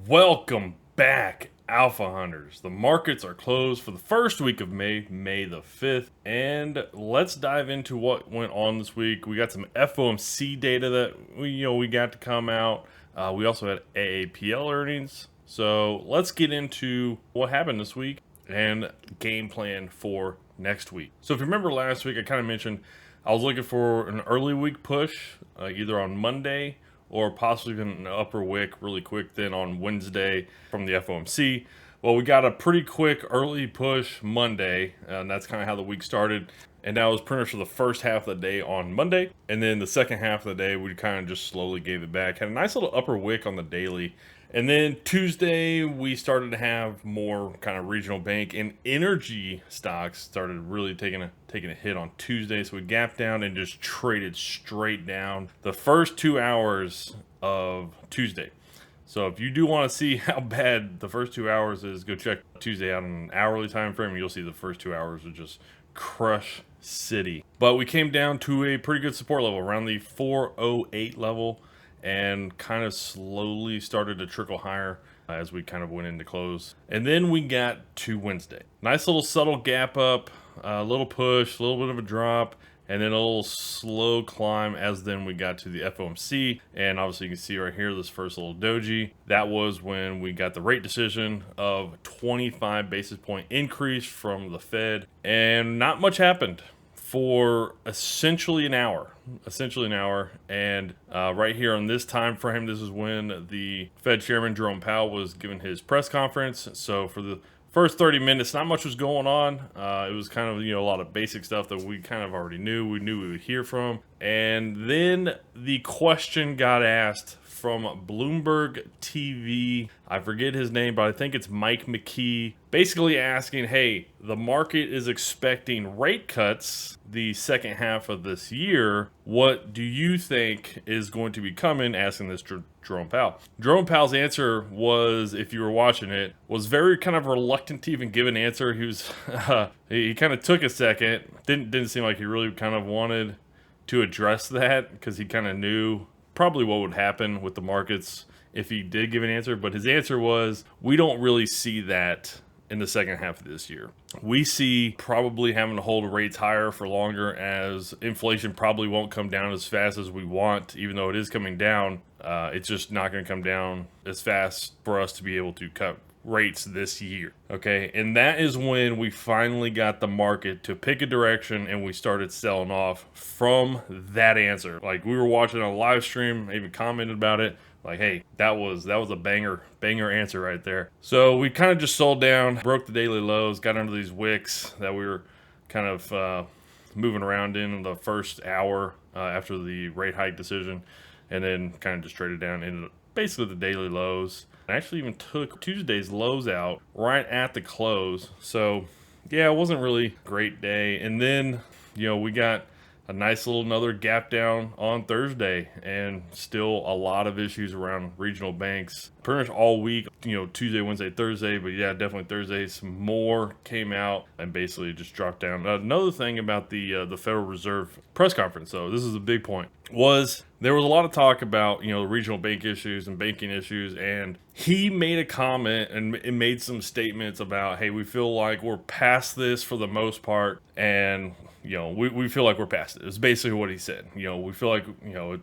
Welcome back, Alpha Hunters. The markets are closed for the first week of May, May the 5th. And let's dive into what went on this week. We got some FOMC data that we got to come out. We also had AAPL earnings. So let's get into what happened this week and game plan for next week. So if you remember last week, I kind of mentioned I was looking for an early week push, either on Monday or possibly even an upper wick really quick then on Wednesday from the FOMC. Well, we got a pretty quick early push Monday, and that's kind of how the week started. And that was pretty much for the first half of the day on Monday. And then the second half of the day, we kind of just slowly gave it back. Had a nice little upper wick on the daily. And then Tuesday, we started to have more kind of regional bank and energy stocks started really taking a hit on Tuesday. So we gapped down and just traded straight down the first 2 hours of Tuesday. So if you do want to see how bad the first 2 hours is, go check Tuesday out on an hourly time frame. You'll see the first 2 hours are just crush city. But we came down to a pretty good support level around the 408 level, and kind of slowly started to trickle higher as we kind of went into close. And then we got to Wednesday. Nice little subtle gap up, a little push, a little bit of a drop, and then a little slow climb as then we got to the FOMC. And obviously you can see right here, this first little doji, that was when we got the rate decision of 25 basis point increase from the Fed. And not much happened for essentially an hour. And right here on this time frame, this is when the Fed Chairman Jerome Powell was giving his press conference. So for the first 30 minutes, not much was going on. It was kind of, a lot of basic stuff that we kind of already knew. We knew we would hear from. And then the question got asked from Bloomberg TV. I forget his name, but I think it's Mike McKee, basically asking, hey, the market is expecting rate cuts the second half of this year. What do you think is going to be coming? Asking this Jerome Powell. Jerome Powell's answer was, if you were watching it, was very kind of reluctant to even give an answer. He was, he kind of took a second. Didn't seem like he really kind of wanted to address that because he kind of knew probably what would happen with the markets if he did give an answer. But his answer was, we don't really see that in the second half of this year. We see probably having to hold rates higher for longer, as inflation probably won't come down as fast as we want, even though it is coming down. It's just not going to come down as fast for us to be able to cut rates this year. Okay. And that is when we finally got the market to pick a direction and we started selling off from that answer. Like, we were watching a live stream, even commented about it. Like, hey, that was a banger answer right there. So we kind of just sold down, broke the daily lows, got under these wicks that we were kind of moving around in the first hour after the rate hike decision, and then kind of just traded down into basically the daily lows. I actually even took Tuesday's lows out right at the close. So yeah, it wasn't really a great day. And then, we got a nice little another gap down on Thursday, and still a lot of issues around regional banks pretty much all week, Tuesday, Wednesday, Thursday. But yeah, definitely Thursday, some more came out and basically just dropped down. Another thing about the Federal Reserve press conference, though, this is a big point, was there was a lot of talk about, regional bank issues and banking issues. And he made a comment and made some statements about, hey, we feel like we're past this for the most part. And we feel like we're past it. It's basically what he said. We feel like,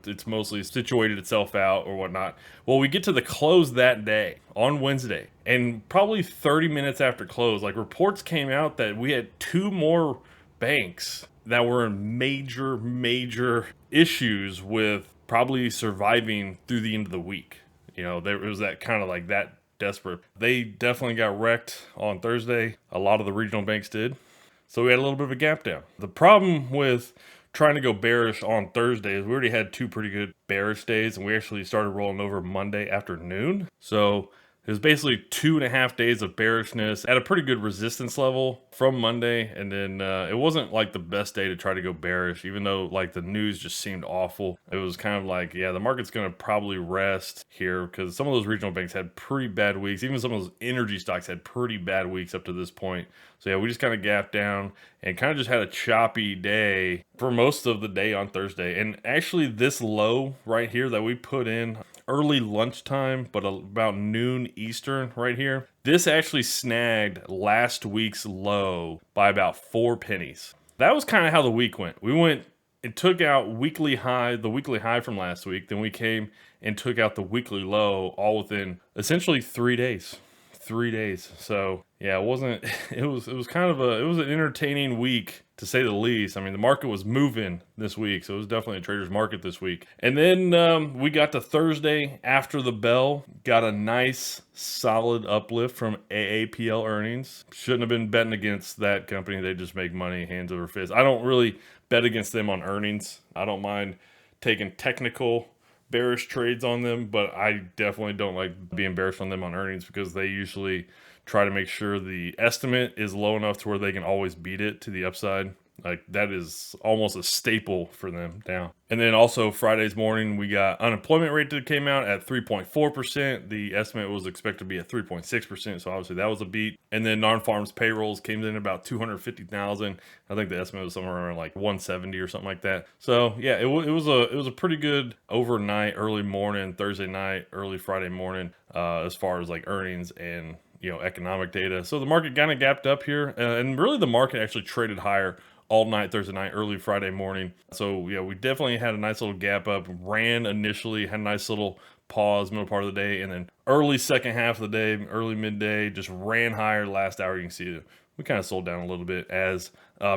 it's mostly situated itself out or whatnot. Well, we get to the close that day on Wednesday, and probably 30 minutes after close, like, reports came out that we had two more banks that were in major issues with probably surviving through the end of the week. There was that kind of like that desperate. They definitely got wrecked on Thursday. A lot of the regional banks did. So we had a little bit of a gap down. The problem with trying to go bearish on Thursday is we already had two pretty good bearish days, and we actually started rolling over Monday afternoon. So it was basically 2.5 days of bearishness at a pretty good resistance level from Monday. And then it wasn't like the best day to try to go bearish, even though like the news just seemed awful. It was kind of like, yeah, the market's going to probably rest here because some of those regional banks had pretty bad weeks. Even some of those energy stocks had pretty bad weeks up to this point. So yeah, we just kind of gapped down and kind of just had a choppy day for most of the day on Thursday. And actually this low right here that we put in early lunchtime, but about noon Eastern right here. This actually snagged last week's low by about 4 pennies. That was kind of how the week went. It took out the weekly high from last week. Then we came and took out the weekly low all within essentially 3 days. 3 days. So yeah, it wasn't, it was kind of it was an entertaining week to say the least. I mean, the market was moving this week, so it was definitely a trader's market this week. And then we got to Thursday after the bell, got a nice solid uplift from AAPL earnings. Shouldn't have been betting against that company. They just make money hands over fist. I don't really bet against them on earnings. I don't mind taking technical bearish trades on them, but I definitely don't like being bearish on them on earnings because they usually try to make sure the estimate is low enough to where they can always beat it to the upside. Like that is almost a staple for them now. And then also Friday's morning, we got unemployment rate that came out at 3.4%. The estimate was expected to be at 3.6%. So obviously that was a beat. And then non-farms payrolls came in about 250,000. I think the estimate was somewhere around like 170 or something like that. So yeah, it was a pretty good overnight, early morning, Thursday night, early Friday morning, as far as like earnings and economic data. So the market kind of gapped up here, and really the market actually traded higher all night Thursday night, early Friday morning. So yeah, we definitely had a nice little gap up, ran initially, had a nice little pause middle part of the day, and then early second half of the day, early midday, just ran higher. Last hour, you can see we kind of sold down a little bit as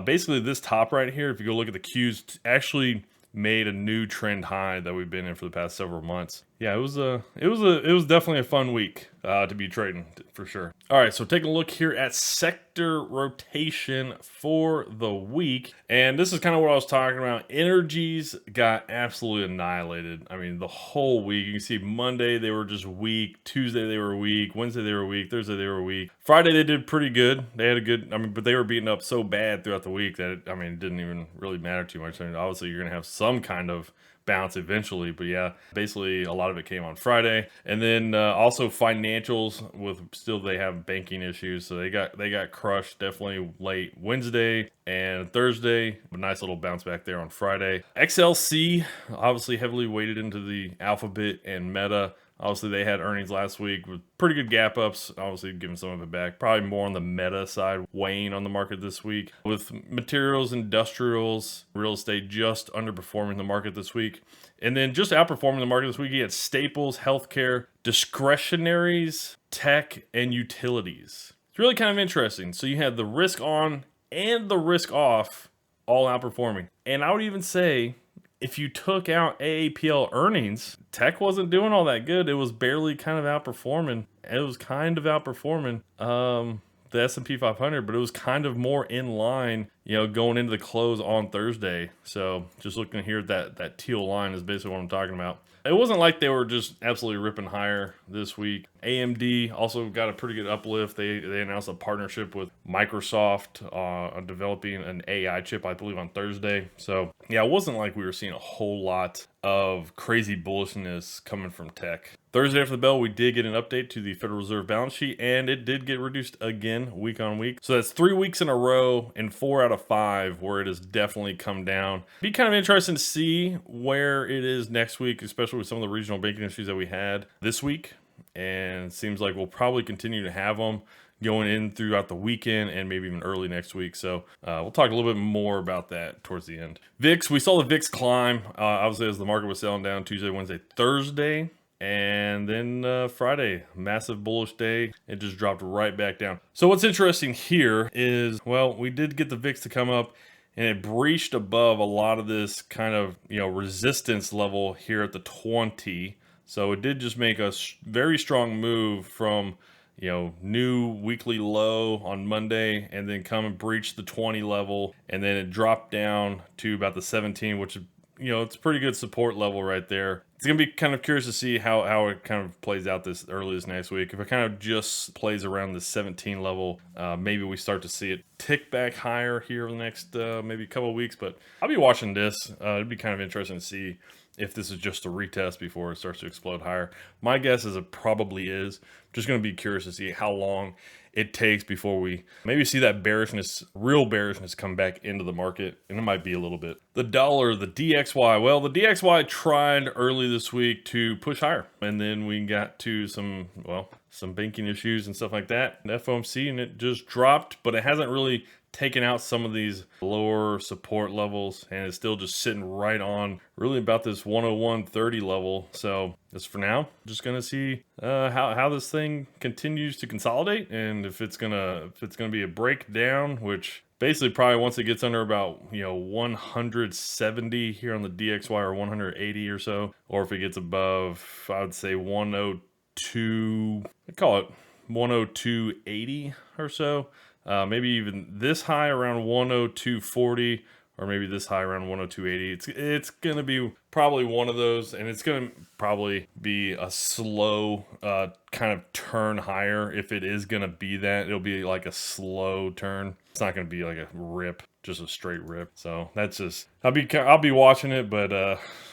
basically this top right here, if you go look at the Qs, actually made a new trend high that we've been in for the past several months. Yeah, it was definitely a fun week to be trading for sure. All right, so taking a look here at sector rotation for the week, and this is kind of what I was talking about. Energies got absolutely annihilated. I mean, the whole week. You can see Monday they were just weak, Tuesday they were weak, Wednesday they were weak, Thursday they were weak. Friday they did pretty good. They had a good, but they were beaten up so bad throughout the week that it didn't even really matter too much. I mean, obviously you're gonna have some kind of bounce eventually, but yeah, basically a lot of it came on Friday. And then also financials, with still they have banking issues, so they got crushed definitely late Wednesday and Thursday, but nice little bounce back there on Friday. XLC obviously heavily weighted into the Alphabet and Meta. Obviously, they had earnings last week with pretty good gap ups, obviously giving some of it back. Probably more on the Meta side, weighing on the market this week. With materials, industrials, real estate just underperforming the market this week. And then just outperforming the market this week, you had staples, healthcare, discretionaries, tech, and utilities. It's really kind of interesting. So you had the risk on and the risk off all outperforming. And I would even say, if you took out AAPL earnings, tech wasn't doing all that good. It was barely kind of outperforming. The S&P 500, but it was kind of more in line, going into the close on Thursday. So just looking here at that teal line is basically what I'm talking about. It wasn't like they were just absolutely ripping higher this week. AMD also got a pretty good uplift. They announced a partnership with Microsoft on developing an AI chip, I believe, on Thursday. So yeah, it wasn't like we were seeing a whole lot of crazy bullishness coming from tech. Thursday after the bell, we did get an update to the Federal Reserve balance sheet, and it did get reduced again week on week. So that's 3 weeks in a row and 4 out of 5 where it has definitely come down. Be kind of interesting to see where it is next week, especially with some of the regional banking issues that we had this week. And it seems like we'll probably continue to have them going in throughout the weekend and maybe even early next week. So we'll talk a little bit more about that towards the end. VIX, we saw the VIX climb, obviously, as the market was selling down Tuesday, Wednesday, Thursday. And then Friday, massive bullish day. It just dropped right back down. So what's interesting here is, well, we did get the VIX to come up, and it breached above a lot of this kind of, resistance level here at the 20. So it did just make a very strong move from, new weekly low on Monday, and then come and breach the 20 level, and then it dropped down to about the 17, which is, it's a pretty good support level right there. It's going to be kind of curious to see how it kind of plays out this next week. If it kind of just plays around the 17 level, maybe we start to see it tick back higher here in the next maybe a couple of weeks. But I'll be watching this. It'd be kind of interesting to see if this is just a retest before it starts to explode higher. My guess is it probably is. Just going to be curious to see how long it takes before we maybe see that bearishness, real bearishness come back into the market. And it might be a little bit. The dollar, the DXY. Well, the DXY tried early this week to push higher. And then we got to some banking issues and stuff like that, FOMC, and it just dropped, but it hasn't really taken out some of these lower support levels, and it's still just sitting right on really about this 101.30 level. So just for now, just gonna see how this thing continues to consolidate, and if it's gonna be a breakdown, which basically probably once it gets under about 170 here on the DXY, or 180 or so, or if it gets above, I would say 102, I call it 102.80 or so. Maybe even this high around 102.40, or maybe this high around 102.80. It's going to be probably one of those, and it's going to probably be a slow kind of turn higher. If it is going to be that, it'll be like a slow turn. It's not going to be like a rip, just a straight rip. So that's just, I'll be watching it, but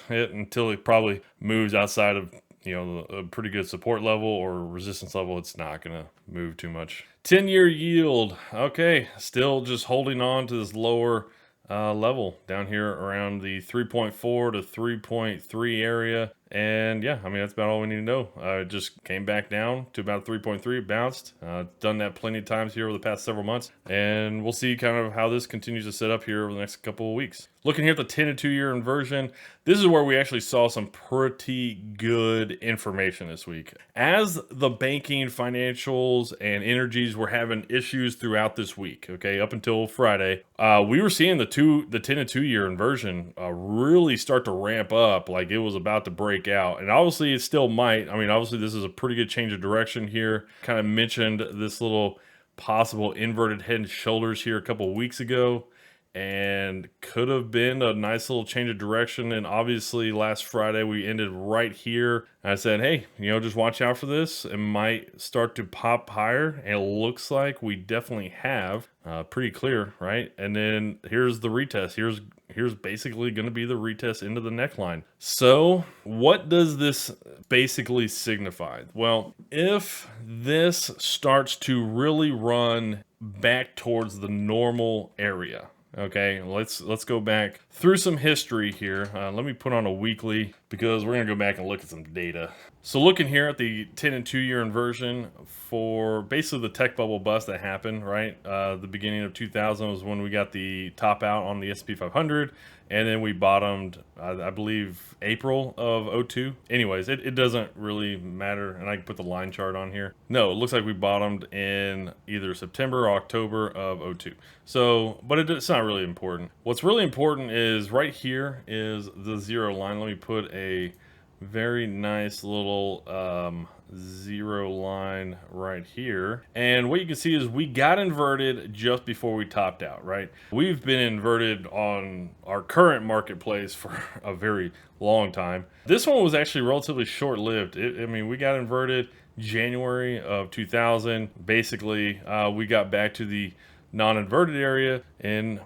until it probably moves outside of a pretty good support level or resistance level, it's not going to move too much. 10-year yield. Okay, still just holding on to this lower level down here around the 3.4 to 3.3 area. And yeah, I mean, that's about all we need to know. It just came back down to about 3.3, bounced. Done that plenty of times here over the past several months. And we'll see kind of how this continues to set up here over the next couple of weeks. Looking here at the 10 and 2-year inversion, this is where we actually saw some pretty good information this week. As the banking, financials, and energies were having issues throughout this week, okay, up until Friday, we were seeing the 10 and 2-year inversion really start to ramp up, like it was about to break out. And obviously it still might. I mean, obviously this is a pretty good change of direction here. Kind of mentioned this little possible inverted head and shoulders here a couple of weeks ago, and could have been a nice little change of direction. And obviously last Friday we ended right here. I said, hey, just watch out for this. It might start to pop higher, and it looks like we definitely have. Pretty clear, right? And then here's the retest. Here's basically going to be the retest into the neckline. So what does this basically signify? Well, if this starts to really run back towards the normal area, okay, let's go back through some history here. Let me put on a weekly, because we're going to go back and look at some data. So looking here at the 10 and 2-year inversion for basically the tech bubble bust that happened, right? The beginning of 2000 was when we got the top out on the S&P 500, and then we bottomed, I believe, April of 02. Anyways, it doesn't really matter, and I can put the line chart on here. No, it looks like we bottomed in either September or October of 02. So, but it's not really important. What's really important is right here is the zero line. Let me put a very nice little zero line right here, and what you can see is we got inverted just before we topped out, right? We've been inverted on our current marketplace for a very long time. This one was actually relatively short-lived. I mean, we got inverted January of 2000. Basically, we got back to the non-inverted area in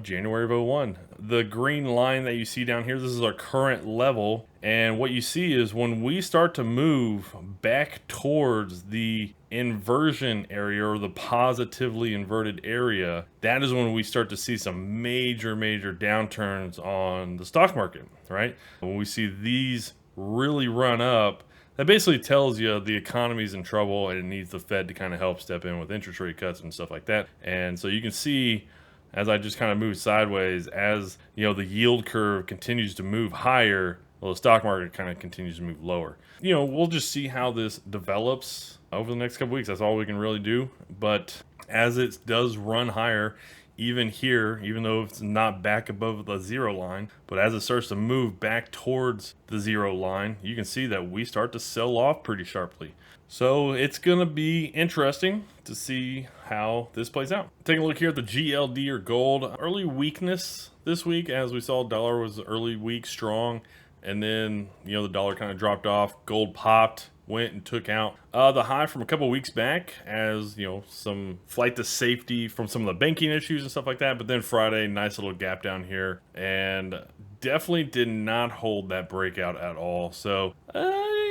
January of 01. The green line that you see down here, this is our current level. And what you see is when we start to move back towards the inversion area, or the positively inverted area, that is when we start to see some major downturns on the stock market, right? When we see these really run up, that basically tells you the economy's in trouble and it needs the Fed to kind of help step in with interest rate cuts and stuff like that. And so you can see, as I just kind of move sideways, as the yield curve continues to move higher, well, the stock market kind of continues to move lower. We'll just see how this develops over the next couple weeks. That's all we can really do. But as it does run higher, even here, even though it's not back above the zero line, but as it starts to move back towards the zero line, you can see that we start to sell off pretty sharply. So it's going to be interesting to see how this plays out. Taking a look here at the GLD, or gold. Early weakness this week, as we saw dollar was early weak, strong, and then the dollar kind of dropped off. Gold popped, went and took out the high from a couple weeks back, as some flight to safety from some of the banking issues and stuff like that. But then Friday, nice little gap down here, and definitely did not hold that breakout at all. So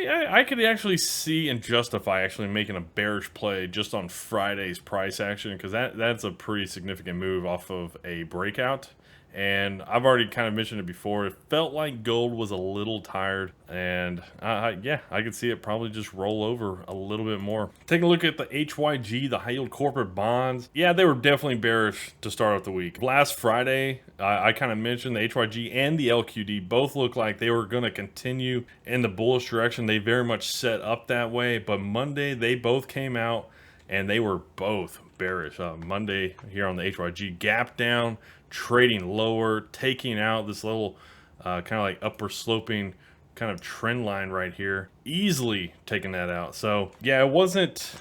I could actually see and justify actually making a bearish play just on Friday's price action, because that's a pretty significant move off of a breakout. And I've already kind of mentioned it before. It felt like gold was a little tired, and yeah, I could see it probably just roll over a little bit more. Take a look at the HYG, the high yield corporate bonds. Yeah, they were definitely bearish to start off the week. Last Friday, I kind of mentioned the HYG and the LQD both looked like they were going to continue in the bullish direction. They very much set up that way, but Monday they both came out and they were both bearish. Monday here on the HYG, gap down, trading lower, taking out this little kind of like upper sloping kind of trend line right here, easily taking that out. So yeah, it wasn't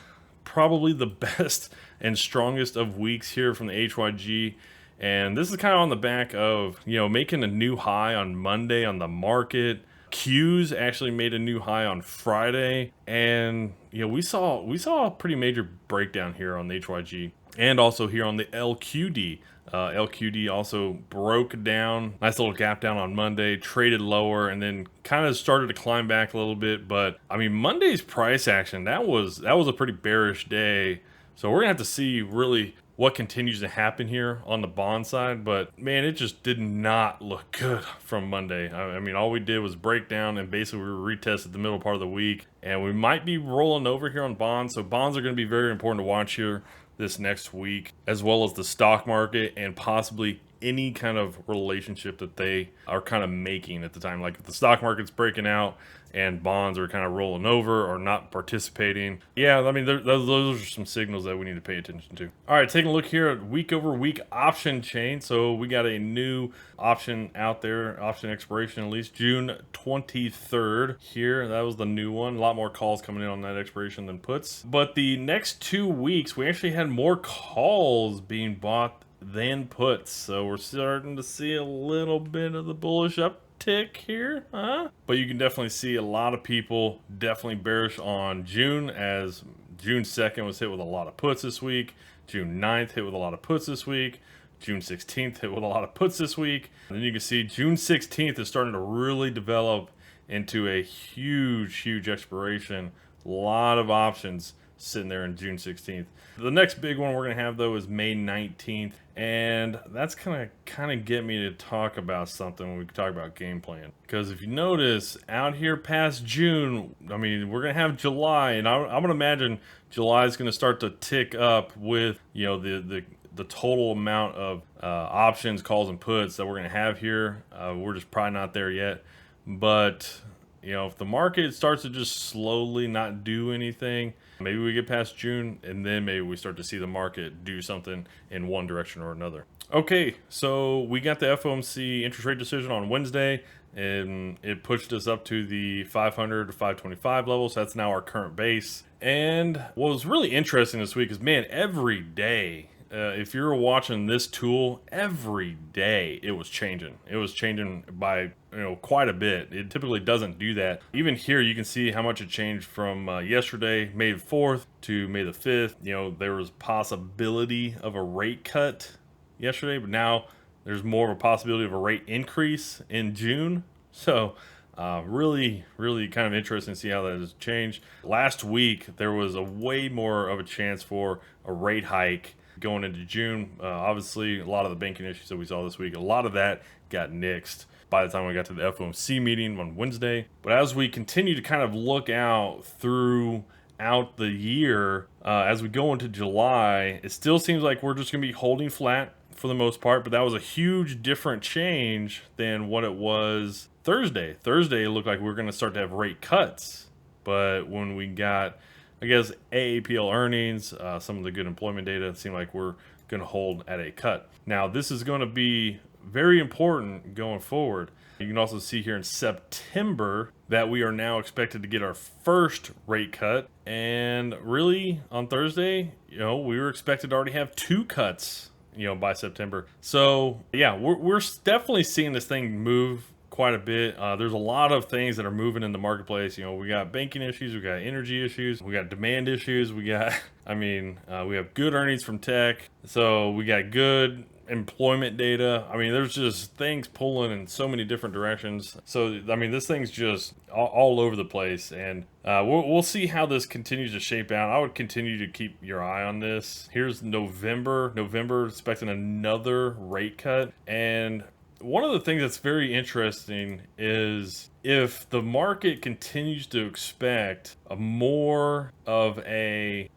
probably the best and strongest of weeks here from the HYG. And this is kind of on the back of, you know, making a new high on Monday on the market. Q's actually made a new high on Friday, and you know, we saw a pretty major breakdown here on the HYG and also here on the LQD. LQD also broke down, nice little gap down on Monday, traded lower, and then kind of started to climb back a little bit. But I mean, Monday's price action, that was a pretty bearish day. So we're gonna have to see really what continues to happen here on the bond side. But man, it just did not look good from Monday. I mean, all we did was break down and basically we retested the middle part of the week, and we might be rolling over here on bonds. So bonds are going to be very important to watch here this next week, as well as the stock market and possibly any kind of relationship that they are kind of making at the time. Like if the stock market's breaking out and bonds are kind of rolling over or not participating. Yeah, I mean, those are some signals that we need to pay attention to. All right, taking a look here at week over week option chain. So we got a new option out there, option expiration at least June 23rd here. That was the new one. A lot more calls coming in on that expiration than puts. But the next 2 weeks, we actually had more calls being bought than puts. So we're starting to see a little bit of the bullish uptick here, huh? But you can definitely see a lot of people definitely bearish on June, as June 2nd was hit with a lot of puts this week. June 9th hit with a lot of puts this week. June 16th hit with a lot of puts this week. And then you can see June 16th is starting to really develop into a huge expiration. A lot of options sitting there in June 16th. The next big one we're going to have, though, is May 19th. And that's kind of get me to talk about something when we talk about game plan. Because if you notice, out here past June, I mean, we're going to have July. And I'm going to imagine July is going to start to tick up with, you know, the total amount of options, calls, and puts that we're going to have here. We're just probably not there yet. But, you know, if the market starts to just slowly not do anything, maybe we get past June, and then maybe we start to see the market do something in one direction or another. Okay, so we got the FOMC interest rate decision on Wednesday, and it pushed us up to the 500 to 525 level, so that's now our current base. And what was really interesting this week is, man, every day, if you're watching this tool, every day it was changing. It was changing by, you know, quite a bit. It typically doesn't do that. Even here, you can see how much it changed from yesterday, May the 4th, to May the 5th. You know, there was possibility of a rate cut yesterday, but now there's more of a possibility of a rate increase in June. So really kind of interesting to see how that has changed. Last week, there was a way more of a chance for a rate hike going into June. Obviously, a lot of the banking issues that we saw this week, a lot of that got nixed by the time we got to the FOMC meeting on Wednesday. But as we continue to kind of look out throughout the year, as we go into July, it still seems like we're just going to be holding flat for the most part. But that was a huge different change than what it was Thursday. Thursday, it looked like we were going to start to have rate cuts. But when we got, I guess, AAPL earnings, some of the good employment data, it seemed like we're going to hold at a cut. Now, this is going to be very important going forward. You can also see here in September that we are now expected to get our first rate cut. And really, on Thursday, you know, we were expected to already have 2 cuts, you know, by September. So, yeah, we're definitely seeing this thing move quite a bit. There's a lot of things that are moving in the marketplace. You know, we got banking issues, we got energy issues, we got demand issues, we got, I mean, we have good earnings from tech. So we got good employment data. I mean, there's just things pulling in so many different directions. So, I mean, this thing's just all over the place. And we'll see how this continues to shape out. I would continue to keep your eye on this. Here's November. November, expecting another rate cut. And one of the things that's very interesting is if the market continues to expect a more of a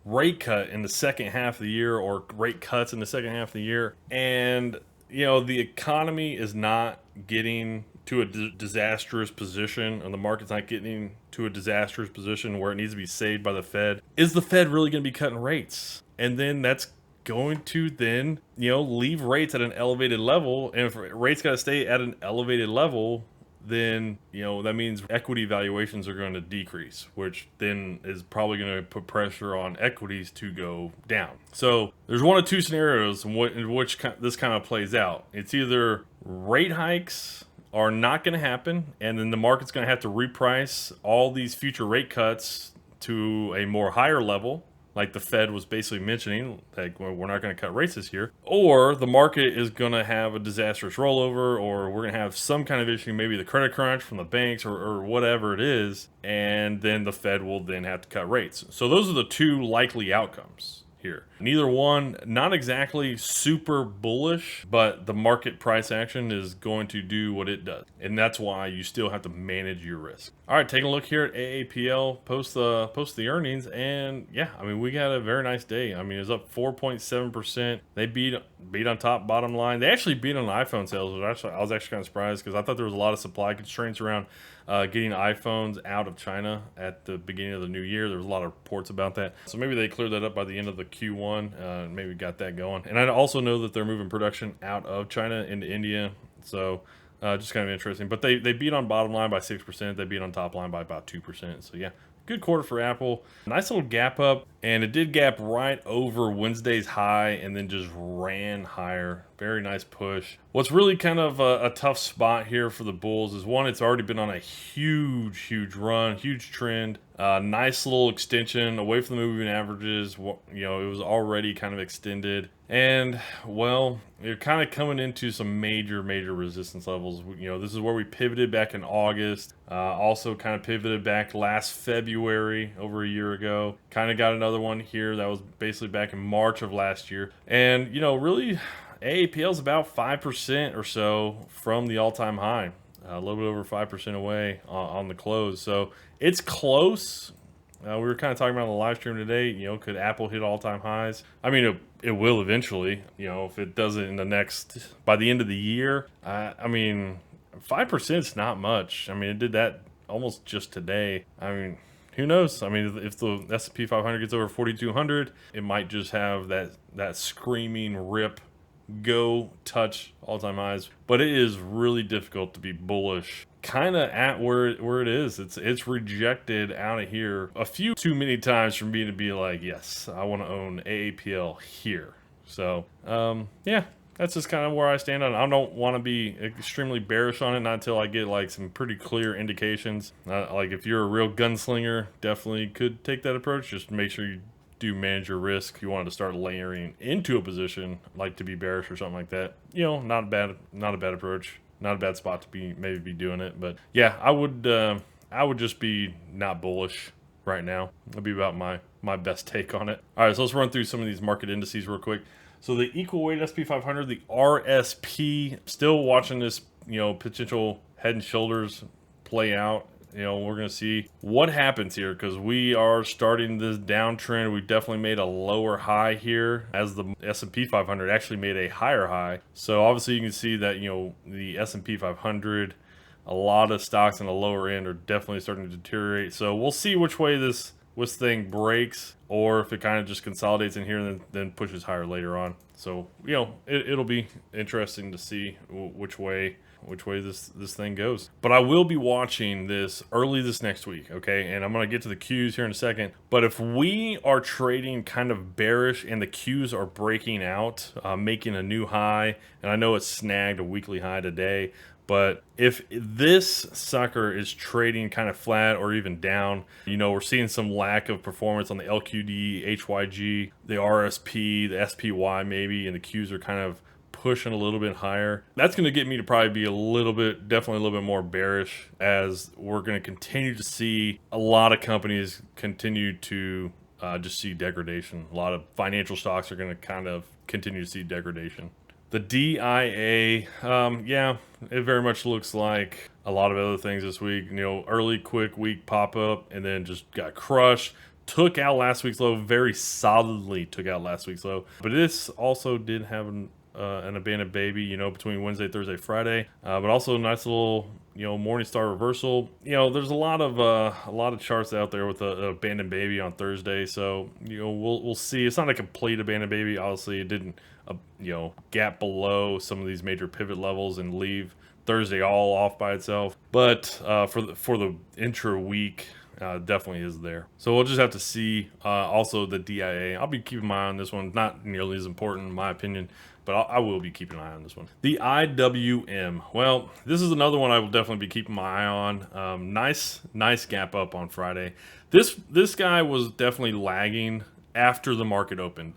rate cut in the second half of the year, or rate cuts in the second half of the year, and the economy is not getting to a disastrous position, and the market's not getting to a disastrous position where it needs to be saved by the Fed, is the Fed really going to be cutting rates? And then that's going to then leave rates at an elevated level. And if rates got to stay at an elevated level, then that means equity valuations are going to decrease, which then is probably going to put pressure on equities to go down. So there's one of two scenarios in which this kind of plays out. It's either rate hikes are not going to happen, and then the market's going to have to reprice all these future rate cuts to a more higher level, like the Fed was basically mentioning, like, we're not going to cut rates this year, or the market is going to have a disastrous rollover, or we're going to have some kind of issue, maybe the credit crunch from the banks, or whatever it is, and then the Fed will then have to cut rates. So those are the two likely outcomes here. Neither one, not exactly super bullish, but the market price action is going to do what it does. And that's why you still have to manage your risk. All right, taking a look here at AAPL, post the earnings, and yeah, I mean, we got a very nice day. I mean, it was up 4.7%. They beat on top, bottom line. They actually beat on iPhone sales, which I was actually kind of surprised, because I thought there was a lot of supply constraints around getting iPhones out of China at the beginning of the new year. There was a lot of reports about that. So maybe they cleared that up by the end of the Q1, maybe got that going. And I also know that they're moving production out of China into India. So just kind of interesting. But they beat on bottom line by 6%. They beat on top line by about 2%. So yeah, good quarter for Apple. Nice little gap up, and it did gap right over Wednesday's high and then just ran higher. Very nice push. What's really kind of a tough spot here for the bulls is, one, it's already been on a huge run, huge trend. Nice little extension away from the moving averages. It was already kind of extended. And, well, you're kind of coming into some major resistance levels. This is where we pivoted back in August. Also kind of pivoted back last February, over a year ago. Kind of got another one here that was basically back in March of last year. And, really, AAPL is about 5% or so from the all-time high. A little bit over 5% away on the close. So it's close. We were kind of talking about on the live stream today, could Apple hit all-time highs? I mean, it will eventually, if it doesn't by the end of the year. I mean, 5% is not much. I mean, it did that almost just today. I mean, who knows? I mean, if the S&P 500 gets over 4,200, it might just have that screaming rip, go touch all-time highs. But it is really difficult to be bullish kind of at where it is. It's rejected out of here a few too many times for me to be like, yes, I want to own AAPL here. So yeah, that's just kind of where I stand on it. I don't want to be extremely bearish on it, not until I get like some pretty clear indications. Like if you're a real gunslinger, definitely could take that approach. Just make sure you do manage your risk. If you wanted to start layering into a position, like to be bearish or something like that, not a bad approach. Not a bad spot to maybe be doing it. But yeah, I would just be not bullish right now. That'd be about my best take on it. All right, so let's run through some of these market indices real quick. So the equal weight SP 500, the RSP, still watching this, potential head and shoulders play out. We're going to see what happens here, because we are starting this downtrend. We definitely made a lower high here as the S&P 500 actually made a higher high. So obviously you can see that, the S&P 500, a lot of stocks on the lower end are definitely starting to deteriorate. So we'll see which way this thing breaks, or if it kind of just consolidates in here and then pushes higher later on. So, it'll be interesting to see which way this thing goes. But I will be watching this early this next week, okay? And I'm going to get to the Qs here in a second. But if we are trading kind of bearish and the Qs are breaking out, making a new high, and I know it's snagged a weekly high today, But if this sucker is trading kind of flat or even down, we're seeing some lack of performance on the LQD, HYG, the RSP, the SPY maybe, and the Qs are kind of pushing a little bit higher. That's going to get me to probably be definitely a little bit more bearish, as we're going to continue to see a lot of companies continue to just see degradation. A lot of financial stocks are going to kind of continue to see degradation. The DIA, yeah, it very much looks like a lot of other things this week. Early quick week pop up and then just got crushed. Took out last week's low, very solidly took out last week's low. But this also did have an abandoned baby, between Wednesday, Thursday, Friday. But also a nice little, Morningstar reversal. There's a lot of charts out there with a abandoned baby on Thursday. So, we'll see. It's not a complete abandoned baby. Obviously, it didn't, gap below some of these major pivot levels and leave Thursday all off by itself. But for the intra week, definitely is there. So we'll just have to see. Also, the DIA, I'll be keeping my eye on this one. Not nearly as important in my opinion, but I will be keeping an eye on this one. The IWM. Well, this is another one I will definitely be keeping my eye on. Nice gap up on Friday. This guy was definitely lagging after the market opened.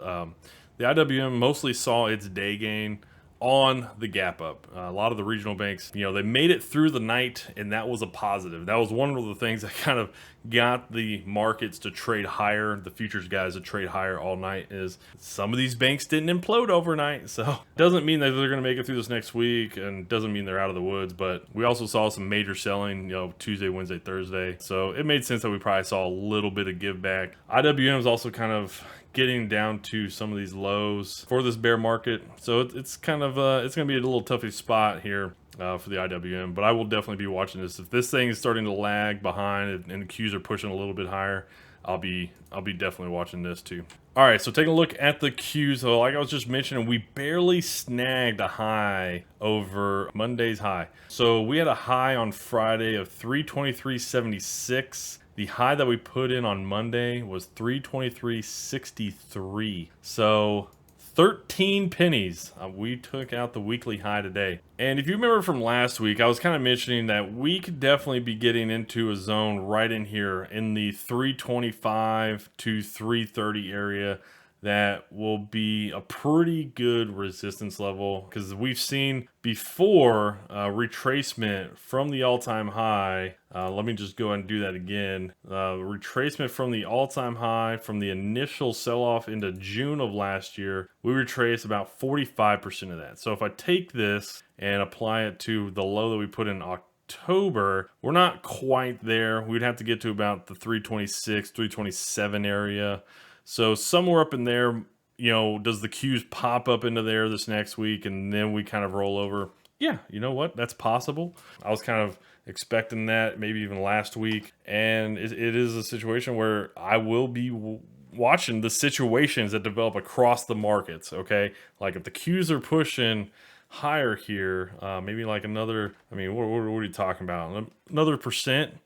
The IWM mostly saw its day gain on the gap up. A lot of the regional banks, they made it through the night, and that was a positive. That was one of the things that kind of got the markets to trade higher, the futures guys to trade higher all night, is some of these banks didn't implode overnight. So doesn't mean that they're going to make it through this next week, and doesn't mean they're out of the woods, but we also saw some major selling, Tuesday, Wednesday, Thursday. So it made sense that we probably saw a little bit of give back. IWM is also kind of getting down to some of these lows for this bear market. So it's kind of, it's going to be a little toughy spot here for the IWM, but I will definitely be watching this. If this thing is starting to lag behind and the Qs are pushing a little bit higher, I'll be definitely watching this too. All right, so taking a look at the Qs. So like I was just mentioning, we barely snagged a high over Monday's high. So we had a high on Friday of 323.76. The high that we put in on Monday was 323.63. So 13 pennies. We took out the weekly high today. And if you remember from last week, I was kind of mentioning that we could definitely be getting into a zone right in here in the 325 to 330 area. That will be a pretty good resistance level, because we've seen before retracement from the all-time high. Let me just go ahead and do that again. Retracement from the all-time high from the initial sell-off into June of last year, we retraced about 45% of that. So if I take this and apply it to the low that we put in October, we're not quite there. We'd have to get to about the 326, 327 area. So somewhere up in there, does the Qs pop up into there this next week and then we kind of roll over? Yeah, you know what? That's possible. I was kind of expecting that maybe even last week. And it is a situation where I will be watching the situations that develop across the markets, okay? Like if the Qs are pushing higher here, maybe like another, what are you talking about? Another percent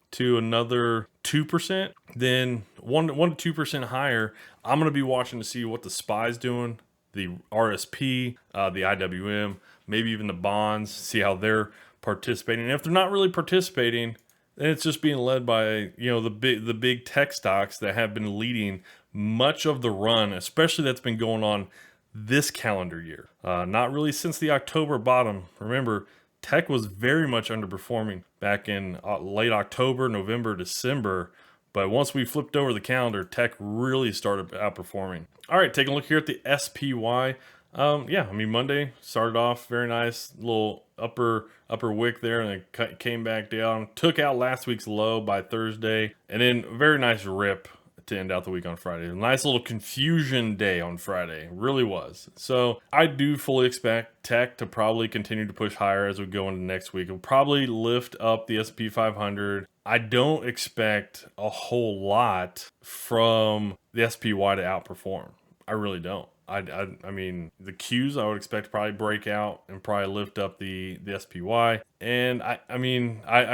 to another 2%, then 1 to 2% higher. I'm going to be watching to see what the SPY's doing, the RSP, the IWM, maybe even the bonds, see how they're participating. And if they're not really participating, then it's just being led by, the big tech stocks that have been leading much of the run, especially that's been going on this calendar year. Not really since the October bottom. Remember, tech was very much underperforming back in late October, November, December. But once we flipped over the calendar, tech really started outperforming. All right, taking a look here at the SPY. Monday started off very nice, little upper wick there, and it came back down. Took out last week's low by Thursday, and then very nice rip to end out the week on Friday. A nice little confusion day on Friday, really was. So I do fully expect tech to probably continue to push higher as we go into next week. It'll probably lift up the S&P 500. I don't expect a whole lot from the SPY to outperform. I really don't. I mean, the Qs I would expect to probably break out and probably lift up the SPY. And I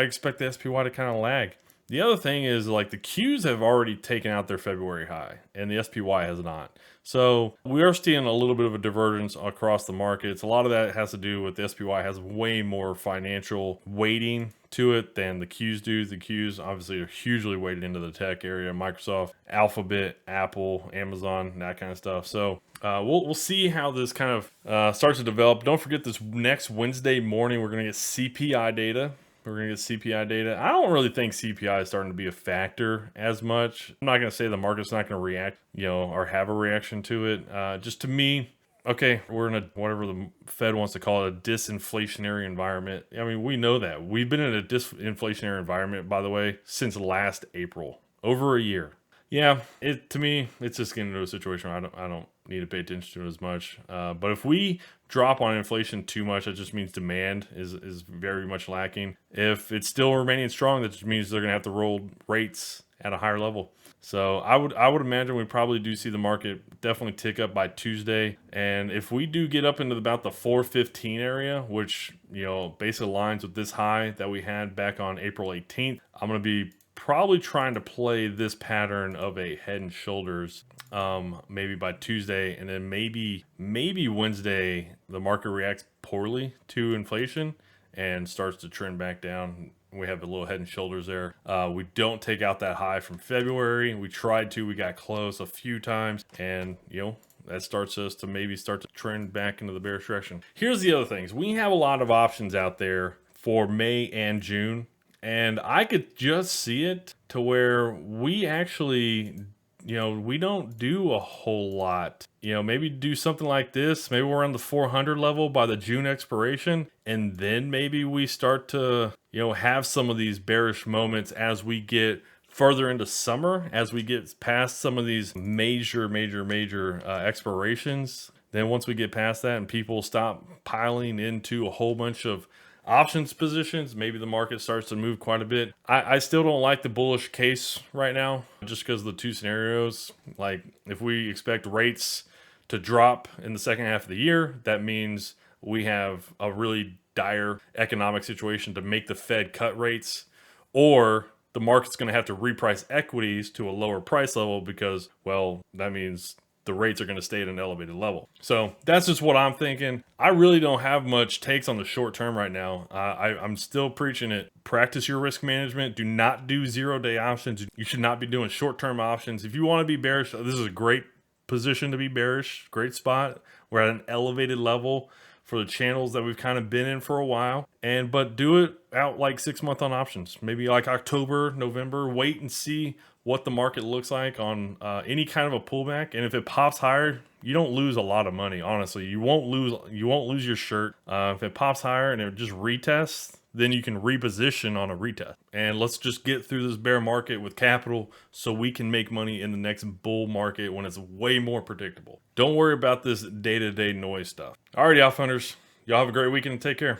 expect the SPY to kind of lag. The other thing is like the Qs have already taken out their February high and the SPY has not. So we are seeing a little bit of a divergence across the markets. A lot of that has to do with the SPY has way more financial weighting to it than the Qs do. The Qs obviously are hugely weighted into the tech area, Microsoft, Alphabet, Apple, Amazon, that kind of stuff. So we'll see how this kind of starts to develop. Don't forget this next Wednesday morning, we're going to get CPI data. We're going to get CPI data. I don't really think CPI is starting to be a factor as much. I'm not going to say the market's not going to react, or have a reaction to it. Just to me, okay, we're in a, whatever the Fed wants to call it, a disinflationary environment. I mean, we know that. We've been in a disinflationary environment, by the way, since last April, over a year. Yeah, to me, it's just getting into a situation where I don't need to pay attention to it as much. But if we drop on inflation too much, that just means demand is very much lacking. If it's still remaining strong, that just means they're going to have to roll rates at a higher level. So I would imagine we probably do see the market definitely tick up by Tuesday. And if we do get up into about the 415 area, which basically aligns with this high that we had back on April 18th, I'm going to be probably trying to play this pattern of a head and shoulders maybe by Tuesday, and then maybe Wednesday the market reacts poorly to inflation and starts to trend back down. We have a little head and shoulders there. We don't take out that high from February. We tried to, we got close a few times, and that starts us to maybe start to trend back into the bearish direction. Here's the other things. We have a lot of options out there for May and June. And I could just see it to where we actually, we don't do a whole lot. Maybe do something like this. Maybe we're on the 400 level by the June expiration. And then maybe we start to, have some of these bearish moments as we get further into summer, as we get past some of these major expirations. Then once we get past that and people stop piling into a whole bunch of options positions, maybe the market starts to move quite a bit. I still don't like the bullish case right now, just because of the two scenarios. Like if we expect rates to drop in the second half of the year, that means we have a really dire economic situation to make the Fed cut rates, or the market's going to have to reprice equities to a lower price level because, well, that means the rates are going to stay at an elevated level. So that's just what I'm thinking. I really don't have much takes on the short term right now. I'm still preaching it. Practice your risk management. Do not do 0-day options. You should not be doing short-term options. If you want to be bearish, this is a great position to be bearish. Great spot. We're at an elevated level for the channels that we've kind of been in for a while. But do it out like 6 month on options, maybe like October, November. Wait and see what the market looks like on any kind of a pullback. And if it pops higher, you don't lose a lot of money. Honestly, you won't lose your shirt. If it pops higher and it just retests, then you can reposition on a retest. And let's just get through this bear market with capital so we can make money in the next bull market when it's way more predictable. Don't worry about this day-to-day noise stuff. Alrighty, Alpha Hunters. Y'all have a great weekend and take care.